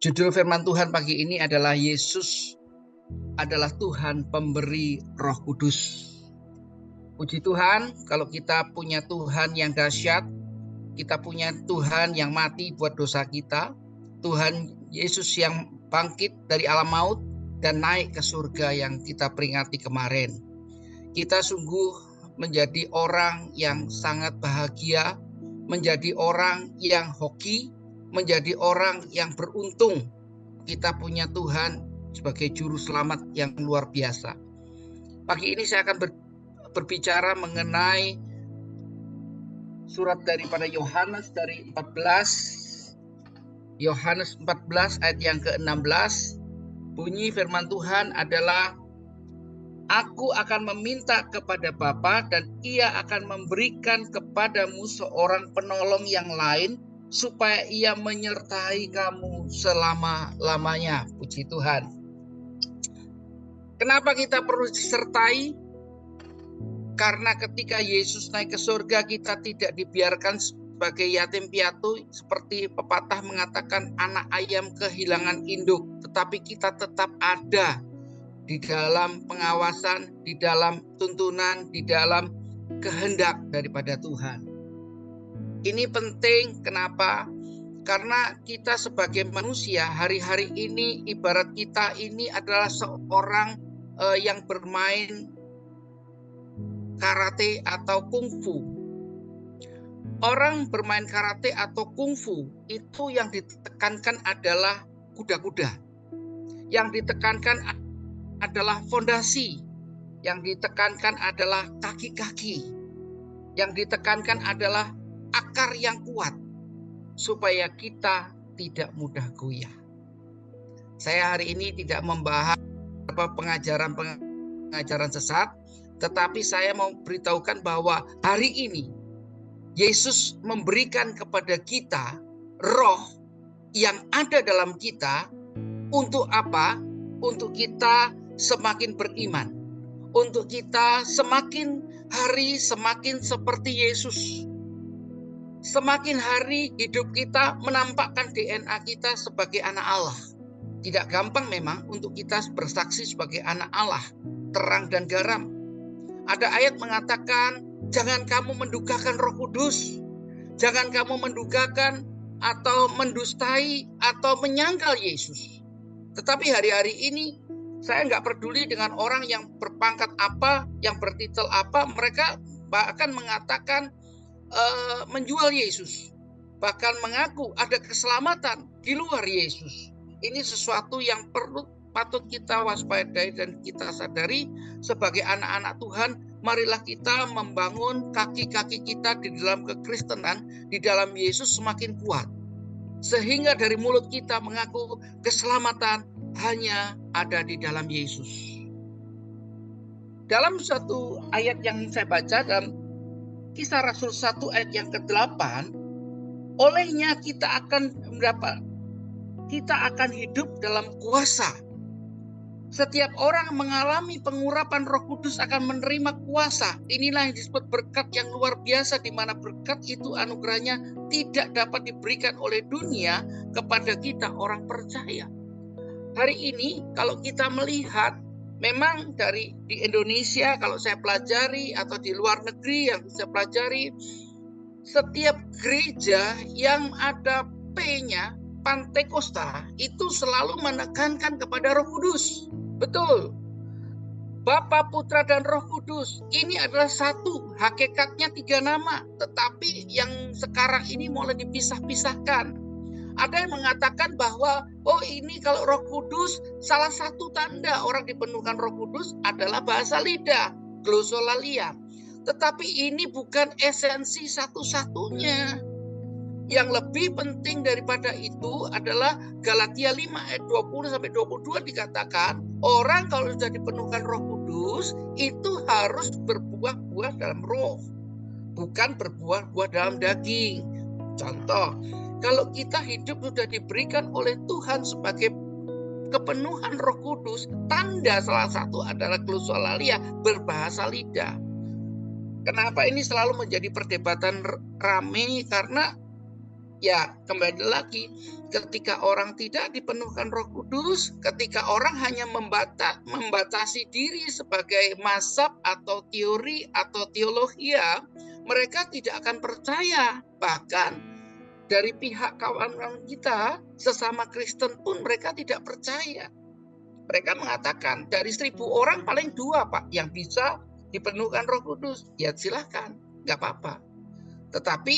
Judul firman Tuhan pagi ini adalah Yesus adalah Tuhan pemberi Roh Kudus. Puji Tuhan, kalau kita punya Tuhan yang dahsyat, kita punya Tuhan yang mati buat dosa kita, Tuhan Yesus yang bangkit dari alam maut dan naik ke surga yang kita peringati kemarin. Kita sungguh menjadi orang yang sangat bahagia, menjadi orang yang hoki, menjadi orang yang beruntung. Kita punya Tuhan sebagai juru selamat yang luar biasa. Pagi ini saya akan berbicara mengenai surat daripada Yohanes dari 14. Yohanes 14 ayat yang ke-16. Bunyi firman Tuhan adalah, Aku akan meminta kepada Bapa dan Ia akan memberikan kepadamu seorang penolong yang lain supaya Ia menyertai kamu selama-lamanya. Puji Tuhan. Kenapa kita perlu disertai? Karena ketika Yesus naik ke surga, kita tidak dibiarkan sebagai yatim piatu, seperti pepatah mengatakan anak ayam kehilangan induk, tetapi kita tetap ada di dalam pengawasan, di dalam tuntunan, di dalam kehendak daripada Tuhan. Ini penting, kenapa? Karena kita sebagai manusia hari-hari ini, ibarat kita ini adalah seorang yang bermain karate atau kungfu. Orang bermain karate atau kungfu itu yang ditekankan adalah kuda-kuda. Yang ditekankan adalah fondasi, yang ditekankan adalah kaki-kaki, yang ditekankan adalah akar yang kuat, supaya kita tidak mudah goyah. Saya hari ini tidak membahas pengajaran sesat, tetapi saya mau beritahukan bahwa hari ini Yesus memberikan kepada kita roh yang ada dalam kita. Untuk apa? Untuk kita semakin beriman, untuk kita semakin hari semakin seperti Yesus. Semakin hari hidup kita menampakkan DNA kita sebagai anak Allah. Tidak gampang memang untuk kita bersaksi sebagai anak Allah, terang dan garam. Ada ayat mengatakan, jangan kamu mendukakan Roh Kudus, jangan kamu mendukakan atau mendustai atau menyangkal Yesus. Tetapi hari-hari ini saya nggak peduli dengan orang yang berpangkat apa, yang bertitel apa, mereka bahkan mengatakan menjual Yesus, bahkan mengaku ada keselamatan di luar Yesus. Ini sesuatu yang patut kita waspadai dan kita sadari sebagai anak-anak Tuhan. Marilah kita membangun kaki-kaki kita di dalam kekristenan, di dalam Yesus semakin kuat, sehingga dari mulut kita mengaku keselamatan hanya ada di dalam Yesus. Dalam satu ayat yang saya baca dalam Kisah Rasul 1 ayat yang ke-8, olehnya kita akan hidup dalam kuasa. Setiap orang mengalami pengurapan Roh Kudus akan menerima kuasa. Inilah yang disebut berkat yang luar biasa, di mana berkat itu anugerahnya tidak dapat diberikan oleh dunia kepada kita orang percaya. Hari ini kalau kita melihat, memang di Indonesia kalau saya pelajari atau di luar negeri yang saya pelajari, setiap gereja yang ada P-nya, Pantekosta, itu selalu menekankan kepada Roh Kudus. Betul. Bapa, Putra, dan Roh Kudus. Ini adalah satu, hakikatnya 3 nama. Tetapi yang sekarang ini mulai dipisah-pisahkan. Ada yang mengatakan bahwa, ini kalau Roh Kudus, salah satu tanda orang dipenuhkan Roh Kudus adalah bahasa lidah, glosolalia. Tetapi ini bukan esensi satu-satunya. Yang lebih penting daripada itu adalah Galatia 5 ayat 20-22 dikatakan, orang kalau sudah dipenuhkan Roh Kudus, itu harus berbuah-buah dalam roh, bukan berbuah-buah dalam daging. Contoh, kalau kita hidup sudah diberikan oleh Tuhan sebagai kepenuhan Roh Kudus, tanda salah satu adalah glosolalia, berbahasa lidah. Kenapa ini selalu menjadi perdebatan ramai? Karena Ya, kembali lagi, ketika orang tidak dipenuhkan Roh Kudus, ketika orang hanya membatasi diri sebagai mazhab atau teori atau teologia, mereka tidak akan percaya. Bahkan dari pihak kawan-kawan kita, sesama Kristen pun mereka tidak percaya. Mereka mengatakan dari 1.000 orang paling 2 Pak yang bisa dipenuhkan Roh Kudus. Ya silahkan, nggak apa-apa. Tetapi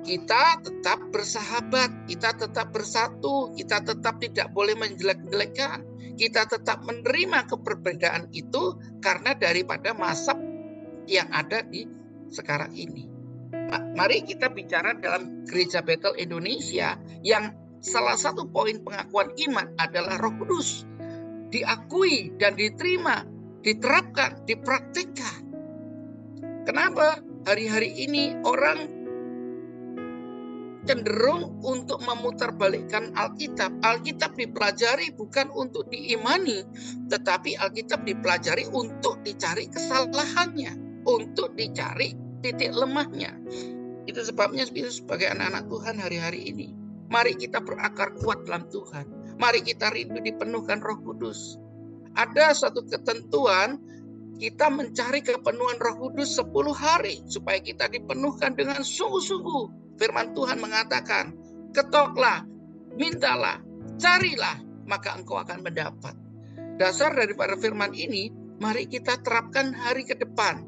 kita tetap bersahabat, kita tetap bersatu, kita tetap tidak boleh menjelek-jelekan, kita tetap menerima keberbedaan itu karena daripada mazhab yang ada di sekarang ini. Mari kita bicara dalam Gereja Bethel Indonesia yang salah satu poin pengakuan iman adalah Roh Kudus. Diakui dan diterima, diterapkan, dipraktikkan. Kenapa hari-hari ini orang cenderung untuk memutarbalikkan Alkitab? Alkitab dipelajari bukan untuk diimani, tetapi Alkitab dipelajari untuk dicari kesalahannya, untuk dicari titik lemahnya. Itu sebabnya sebagai anak-anak Tuhan hari-hari ini, mari kita berakar kuat dalam Tuhan. Mari kita rindu dipenuhkan Roh Kudus. Ada suatu ketentuan, kita mencari kepenuhan Roh Kudus 10 hari supaya kita dipenuhkan dengan sungguh-sungguh. Firman Tuhan mengatakan, ketoklah, mintalah, carilah, maka engkau akan mendapat. Dasar daripada firman ini, mari kita terapkan hari ke depan.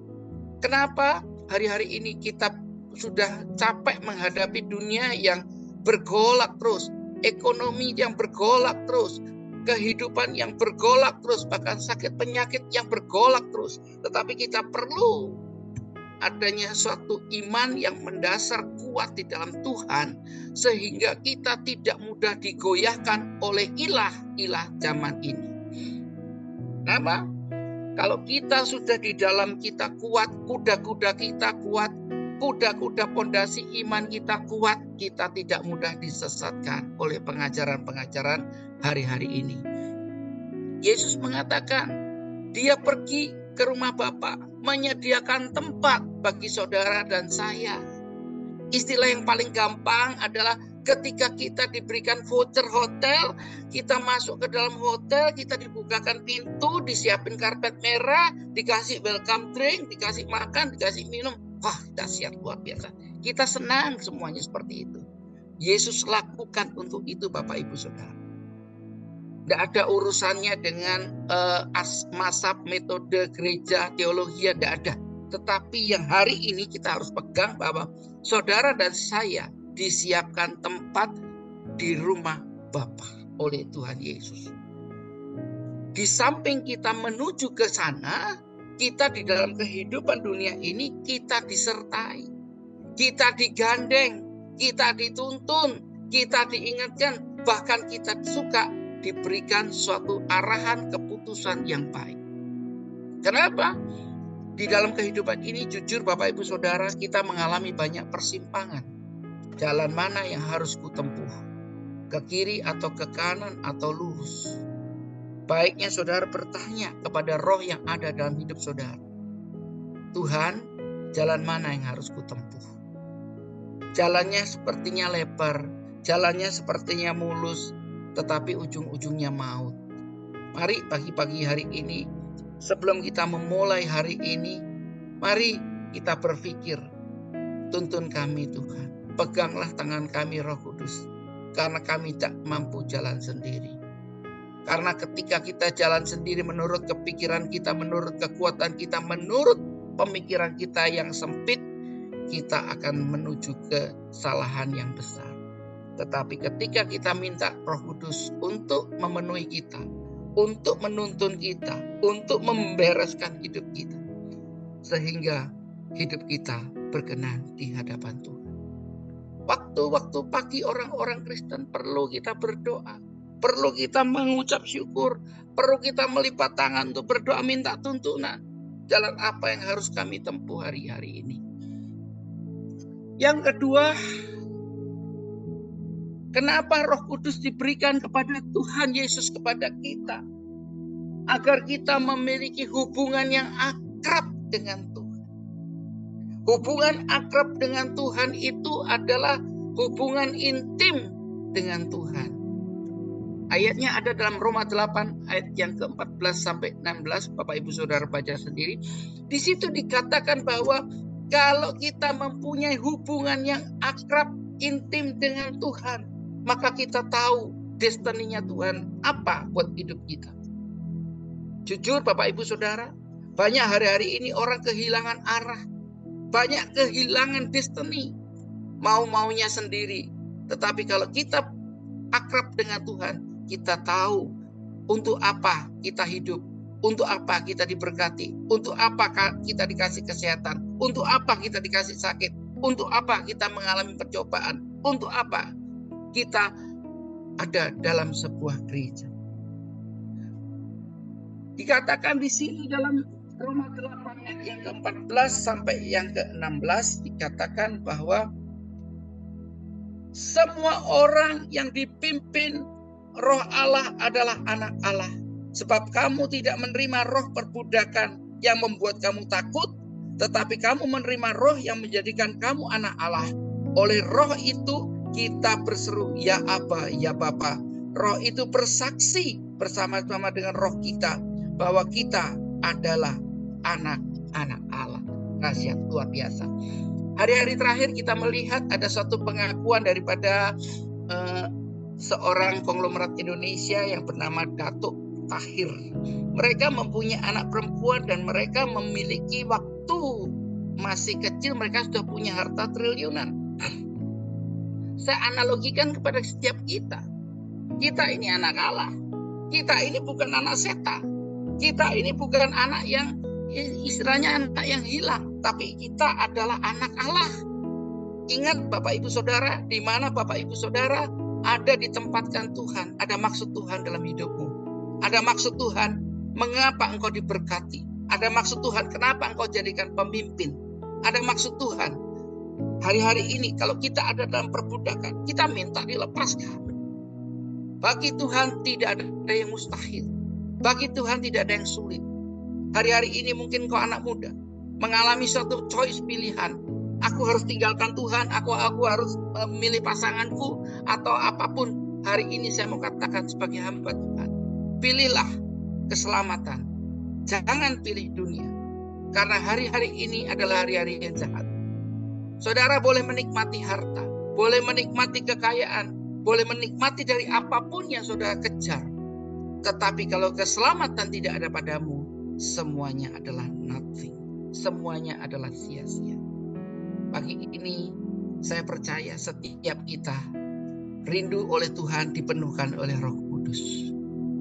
Kenapa? Hari-hari ini kita sudah capek menghadapi dunia yang bergolak terus, ekonomi yang bergolak terus, kehidupan yang bergolak terus, bahkan sakit penyakit yang bergolak terus. Tetapi kita perlu adanya suatu iman yang mendasar kuat di dalam Tuhan, sehingga kita tidak mudah digoyahkan oleh ilah-ilah zaman ini. Kenapa? Kalau kita sudah di dalam kita kuat, kuda-kuda kita kuat, kuda-kuda pondasi iman kita kuat, kita tidak mudah disesatkan oleh pengajaran-pengajaran hari-hari ini. Yesus mengatakan, dia pergi ke rumah Bapa, menyediakan tempat bagi saudara dan saya. Istilah yang paling gampang adalah ketika kita diberikan voucher hotel, kita masuk ke dalam hotel, kita dibukakan pintu, disiapin karpet merah, dikasih welcome drink, dikasih makan, dikasih minum. Wah, dahsyat, luar biasa. Kita senang semuanya seperti itu. Yesus lakukan untuk itu Bapak Ibu Saudara. Tidak ada urusannya dengan mazhab, metode, gereja, teologi, tidak ada. Tetapi yang hari ini kita harus pegang bahwa saudara dan saya disiapkan tempat di rumah Bapa oleh Tuhan Yesus. Di samping kita menuju ke sana, kita di dalam kehidupan dunia ini kita disertai, kita digandeng, kita dituntun, kita diingatkan, bahkan kita suka diberikan suatu arahan keputusan yang baik. Kenapa? Di dalam kehidupan ini jujur Bapak Ibu Saudara, kita mengalami banyak persimpangan. Jalan mana yang harus kutempuh? Ke kiri atau ke kanan atau lurus? Baiknya saudara bertanya kepada roh yang ada dalam hidup saudara. Tuhan, jalan mana yang harus kutempuh? Jalannya sepertinya lebar, jalannya sepertinya mulus, tetapi ujung-ujungnya maut. Mari pagi-pagi hari ini, sebelum kita memulai hari ini, mari kita berpikir, tuntun kami Tuhan, peganglah tangan kami Roh Kudus, karena kami tak mampu jalan sendiri. Karena ketika kita jalan sendiri menurut kepikiran kita, menurut kekuatan kita, menurut pemikiran kita yang sempit, kita akan menuju kesalahan yang besar. Tetapi ketika kita minta Roh Kudus untuk memenuhi kita, untuk menuntun kita, untuk membereskan hidup kita, sehingga hidup kita berkenan di hadapan Tuhan. Waktu-waktu pagi orang-orang Kristen perlu kita berdoa, perlu kita mengucap syukur, perlu kita melipat tangan untuk berdoa minta tuntunan. Jalan apa yang harus kami tempuh hari-hari ini? Yang kedua, kenapa Roh Kudus diberikan kepada Tuhan Yesus kepada kita? Agar kita memiliki hubungan yang akrab dengan Tuhan. Hubungan akrab dengan Tuhan itu adalah hubungan intim dengan Tuhan. Ayatnya ada dalam Roma 8 ayat yang ke-14 sampai 16. Bapak Ibu Saudara baca sendiri. Di situ dikatakan bahwa kalau kita mempunyai hubungan yang akrab, intim dengan Tuhan, maka kita tahu destininya Tuhan apa buat hidup kita. Jujur Bapak Ibu Saudara, banyak hari-hari ini orang kehilangan arah, banyak kehilangan destiny, mau-maunya sendiri. Tetapi kalau kita akrab dengan Tuhan, kita tahu untuk apa kita hidup, untuk apa kita diberkati, untuk apa kita dikasih kesehatan, untuk apa kita dikasih sakit, untuk apa kita mengalami percobaan, untuk apa kita ada dalam sebuah gereja. Dikatakan di sini dalam Roma 8 ayat yang ke-14 sampai yang ke-16 dikatakan bahwa semua orang yang dipimpin Roh Allah adalah anak Allah. Sebab kamu tidak menerima roh perbudakan yang membuat kamu takut, tetapi kamu menerima roh yang menjadikan kamu anak Allah. Oleh roh itu kita berseru, ya Aba, ya Bapa. Roh itu bersaksi bersama-sama dengan roh kita bahwa kita adalah anak-anak Allah. Rahasia luar biasa. Hari-hari terakhir kita melihat ada suatu pengakuan daripada seorang konglomerat Indonesia yang bernama Datuk Tahir. Mereka mempunyai anak perempuan dan mereka memiliki waktu masih kecil, mereka sudah punya harta triliunan. Saya analogikan kepada setiap kita. Kita ini anak Allah. Kita ini bukan anak setan. Kita ini bukan anak yang istilahnya anak yang hilang, tapi kita adalah anak Allah. Ingat Bapak Ibu Saudara, di mana Bapak Ibu Saudara ada ditempatkan Tuhan, ada maksud Tuhan dalam hidupmu. Ada maksud Tuhan mengapa engkau diberkati. Ada maksud Tuhan kenapa engkau jadikan pemimpin. Ada maksud Tuhan. Hari-hari ini kalau kita ada dalam perbudakan, kita minta dilepaskan. Bagi Tuhan tidak ada yang mustahil. Bagi Tuhan tidak ada yang sulit. Hari-hari ini mungkin kau anak muda mengalami suatu choice pilihan. Aku harus tinggalkan Tuhan, aku harus memilih pasanganku atau apapun. Hari ini saya mau katakan sebagai hamba Tuhan, pilihlah keselamatan. Jangan pilih dunia. Karena hari-hari ini adalah hari-hari yang jahat. Saudara boleh menikmati harta, boleh menikmati kekayaan, boleh menikmati dari apapun yang saudara kejar. Tetapi kalau keselamatan tidak ada padamu, semuanya adalah nothing. Semuanya adalah sia-sia. Pagi ini saya percaya setiap kita rindu oleh Tuhan dipenuhkan oleh Roh Kudus.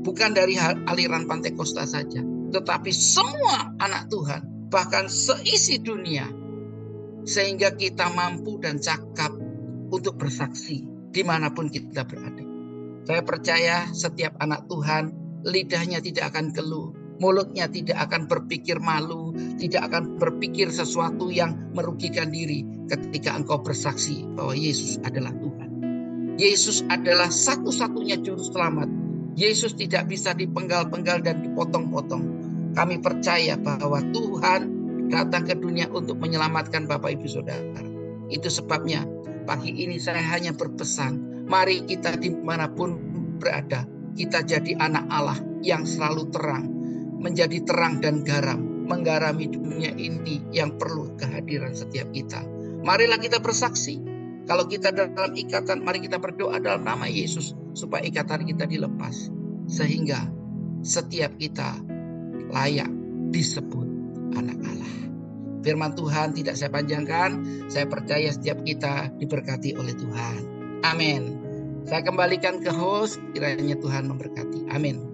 Bukan dari aliran Pantekosta saja, tetapi semua anak Tuhan, bahkan seisi dunia. Sehingga kita mampu dan cakap untuk bersaksi dimanapun kita berada. Saya percaya setiap anak Tuhan lidahnya tidak akan keluh. Mulutnya tidak akan berpikir malu, tidak akan berpikir sesuatu yang merugikan diri ketika engkau bersaksi bahwa Yesus adalah Tuhan. Yesus adalah satu-satunya juru selamat. Yesus tidak bisa dipenggal-penggal dan dipotong-potong. Kami percaya bahwa Tuhan datang ke dunia untuk menyelamatkan Bapak Ibu Saudara. Itu sebabnya pagi ini saya hanya berpesan, mari kita dimanapun berada, kita jadi anak Allah yang selalu terang, menjadi terang dan garam, menggarami dunia ini yang perlu kehadiran setiap kita. Marilah kita bersaksi. Kalau kita dalam ikatan, mari kita berdoa dalam nama Yesus supaya ikatan kita dilepas. Sehingga setiap kita layak disebut anak Allah. Firman Tuhan tidak saya panjangkan. Saya percaya setiap kita diberkati oleh Tuhan. Amin. Saya kembalikan ke host, kiranya Tuhan memberkati. Amin.